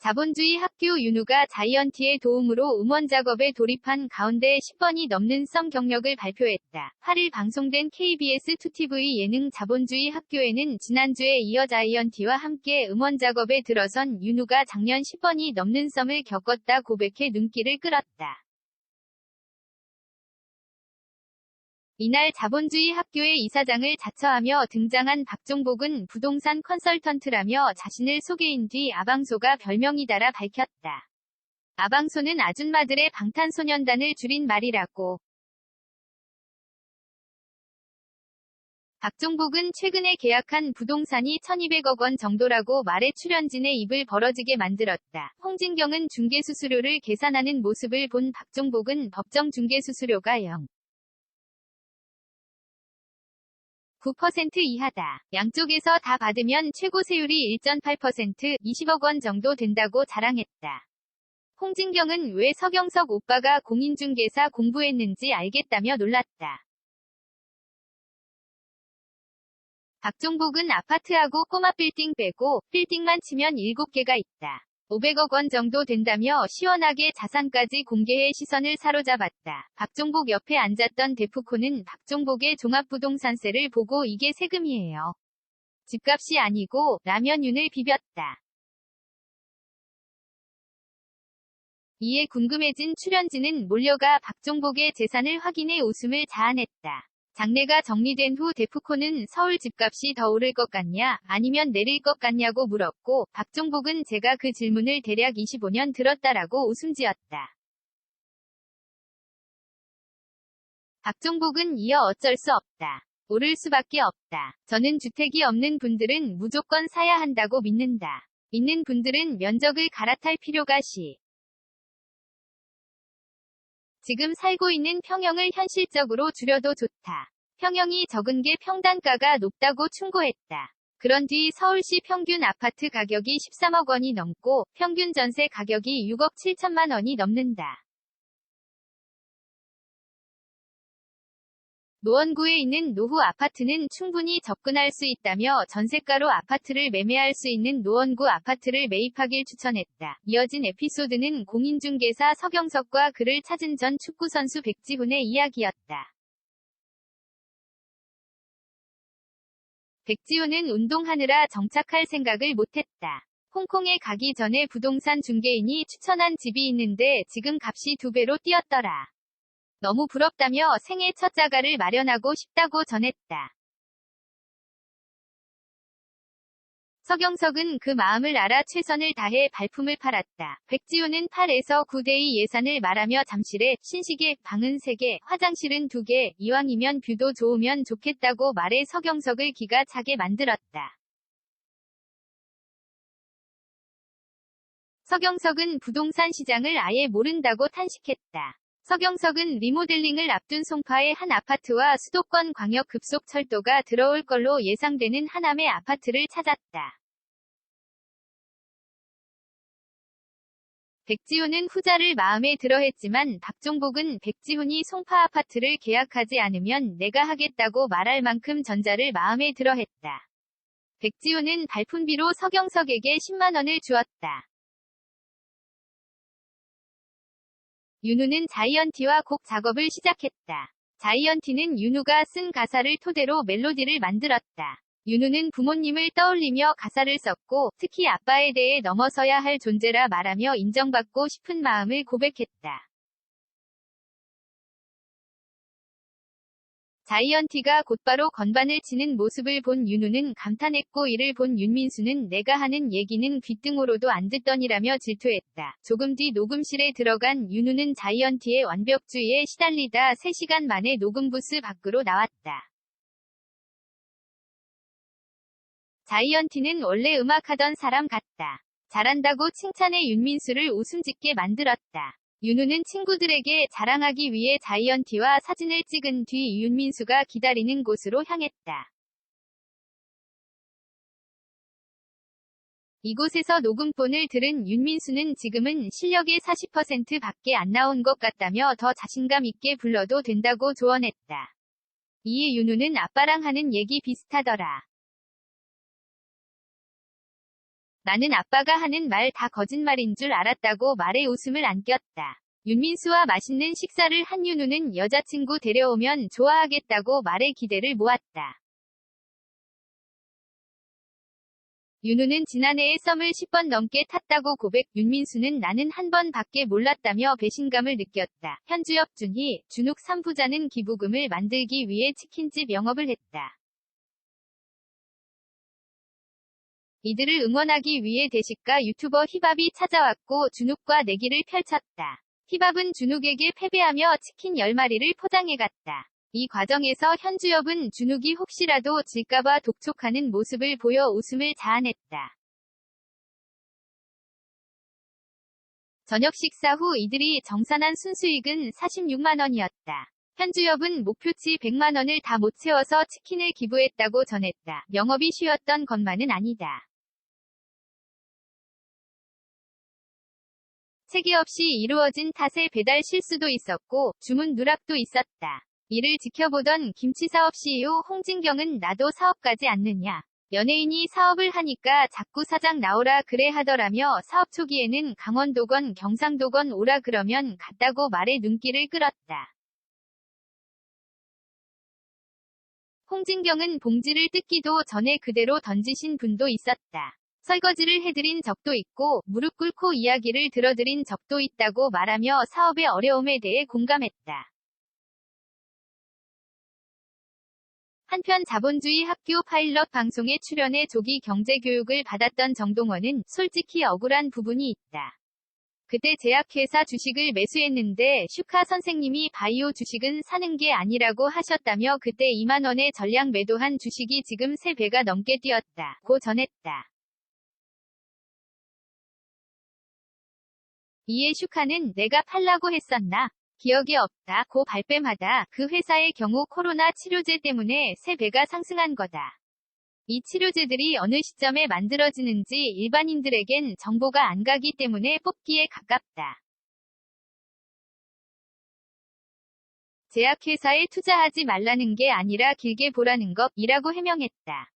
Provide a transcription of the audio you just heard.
자본주의 학교 윤우가 자이언티의 도움으로 음원 작업에 돌입한 가운데 10번이 넘는 썸 경력을 발표했다. 8일 방송된 KBS 2TV 예능 자본주의 학교에는 지난주에 이어 자이언티와 함께 음원 작업에 들어선 윤우가 작년 10번이 넘는 썸을 겪었다 고백해 눈길을 끌었다. 이날 자본주의 학교의 이사장을 자처하며 등장한 박종복은 부동산 컨설턴트라며 자신을 소개인 뒤 아방소가 별명이다라 밝혔다. 아방소는 아줌마들의 방탄소년단을 줄인 말이라고. 박종복은 최근에 계약한 부동산이 1200억 원 정도라고 말해 출연진의 입을 벌어지게 만들었다. 홍진경은 중개수수료를 계산하는 모습을 본 박종복은 법정 중개수수료가 9% 이하다. 양쪽에서 다 받으면 최고 세율이 1.8%, 20억 원 정도 된다고 자랑했다. 홍진경은 왜 서경석 오빠가 공인중개사 공부했는지 알겠다며 놀랐다. 박종복은 아파트하고 꼬마 빌딩 빼고 빌딩만 치면 7개가 있다. 500억 원 정도 된다며 시원하게 자산까지 공개해 시선을 사로잡았다. 박종복 옆에 앉았던 데프콘은 박종복의 종합부동산세를 보고 이게 세금이에요. 집값이 아니고 라면윤을 비볐다. 이에 궁금해진 출연진은 몰려가 박종복의 재산을 확인해 웃음을 자아냈다. 장례가 정리된 후 데프콘은 서울 집값이 더 오를 것 같냐, 아니면 내릴 것 같냐고 물었고, 박종복은 제가 그 질문을 대략 25년 들었다라고 웃음 지었다. 박종복은 이어 어쩔 수 없다. 오를 수밖에 없다. 저는 주택이 없는 분들은 무조건 사야 한다고 믿는다. 있는 분들은 면적을 갈아탈 필요가 지금 살고 있는 평형을 현실적으로 줄여도 좋다. 평형이 적은 게 평단가가 높다고 충고했다. 그런 뒤 서울시 평균 아파트 가격이 13억 원이 넘고 평균 전세 가격이 6억 7천만 원이 넘는다. 노원구에 있는 노후 아파트는 충분히 접근할 수 있다며 전세가로 아파트를 매매할 수 있는 노원구 아파트를 매입하길 추천했다. 이어진 에피소드는 공인중개사 서경석과 그를 찾은 전 축구선수 백지훈의 이야기였다. 백지훈은 운동하느라 정착할 생각을 못했다. 홍콩에 가기 전에 부동산 중개인이 추천한 집이 있는데 지금 값이 2배로 뛰었더라. 너무 부럽다며 생애 첫 자가를 마련하고 싶다고 전했다. 서경석은 그 마음을 알아 최선을 다해 발품을 팔았다. 백지훈은 8에서 9대의 예산을 말하며 잠실에 신시계, 방은 3개, 화장실은 2개, 이왕이면 뷰도 좋으면 좋겠다고 말해 서경석을 기가 차게 만들었다. 서경석은 부동산 시장을 아예 모른다고 탄식했다. 서경석은 리모델링을 앞둔 송파의 한 아파트와 수도권 광역 급속철도가 들어올 걸로 예상되는 하남의 아파트를 찾았다. 백지훈은 후자를 마음에 들어했지만 박종복은 백지훈이 송파 아파트를 계약하지 않으면 내가 하겠다고 말할 만큼 전자를 마음에 들어했다. 백지훈은 발품비로 서경석에게 10만 원을 주었다. 윤우는 자이언티와 곡 작업을 시작했다. 자이언티는 윤우가 쓴 가사를 토대로 멜로디를 만들었다. 윤우는 부모님을 떠올리며 가사를 썼고 특히 아빠에 대해 넘어서야 할 존재라 말하며 인정받고 싶은 마음을 고백했다. 자이언티가 곧바로 건반을 치는 모습을 본 윤우는 감탄했고 이를 본 윤민수는 내가 하는 얘기는 귓등으로도 안 듣더니라며 질투했다. 조금 뒤 녹음실에 들어간 윤우는 자이언티의 완벽주의에 시달리다 3시간 만에 녹음부스 밖으로 나왔다. 자이언티는 원래 음악하던 사람 같다. 잘한다고 칭찬해 윤민수를 웃음 짓게 만들었다. 윤우는 친구들에게 자랑하기 위해 자이언티와 사진을 찍은 뒤 윤민수가 기다리는 곳으로 향했다. 이곳에서 녹음본을 들은 윤민수는 지금은 실력의 40% 밖에 안 나온 것 같다며 더 자신감 있게 불러도 된다고 조언했다. 이에 윤우는 아빠랑 하는 얘기 비슷하더라. 나는 아빠가 하는 말 다 거짓말인 줄 알았다고 말에 웃음을 안 꼈다. 윤민수와 맛있는 식사를 한 윤우는 여자친구 데려오면 좋아하겠다고 말에 기대를 모았다. 윤우는 지난해에 썸을 10번 넘게 탔다고 고백. 윤민수는 나는 한 번밖에 몰랐다며 배신감을 느꼈다. 현주엽, 준희, 준욱 3부자는 기부금을 만들기 위해 치킨집 영업을 했다. 이들을 응원하기 위해 대식가 유튜버 힙합이 찾아왔고 준욱과 내기를 펼쳤다. 힙합은 준욱에게 패배하며 치킨 10마리를 포장해갔다. 이 과정에서 현주엽은 준욱이 혹시라도 질까봐 독촉하는 모습을 보여 웃음을 자아냈다. 저녁 식사 후 이들이 정산한 순수익은 46만 원이었다. 현주엽은 목표치 100만 원을 다 못 채워서 치킨을 기부했다고 전했다. 영업이 쉬웠던 것만은 아니다. 체계 없이 이루어진 탓에 배달 실수도 있었고 주문 누락도 있었다. 이를 지켜보던 김치사업 CEO 홍진경은 나도 사업가지 않느냐. 연예인이 사업을 하니까 자꾸 사장 나오라 그래 하더라며 사업 초기에는 강원도건 경상도건 오라 그러면 갔다고 말해 눈길을 끌었다. 홍진경은 봉지를 뜯기도 전에 그대로 던지신 분도 있었다. 설거지를 해드린 적도 있고 무릎 꿇고 이야기를 들어드린 적도 있다고 말하며 사업의 어려움에 대해 공감했다. 한편 자본주의 학교 파일럿 방송에 출연해 조기 경제교육을 받았던 정동원은 솔직히 억울한 부분이 있다. 그때 제약회사 주식을 매수했는데 슈카 선생님이 바이오 주식은 사는 게 아니라고 하셨다며 그때 2만 원에 전량 매도한 주식이 지금 3배가 넘게 뛰었다. 고 전했다. 이에 슈카는 내가 팔라고 했었나? 기억이 없다. 고 발뺌하다. 그 회사의 경우 코로나 치료제 때문에 3배가 상승한 거다. 이 치료제들이 어느 시점에 만들어지는지 일반인들에겐 정보가 안 가기 때문에 뽑기에 가깝다. 제약회사에 투자하지 말라는 게 아니라 길게 보라는 것 이라고 해명했다.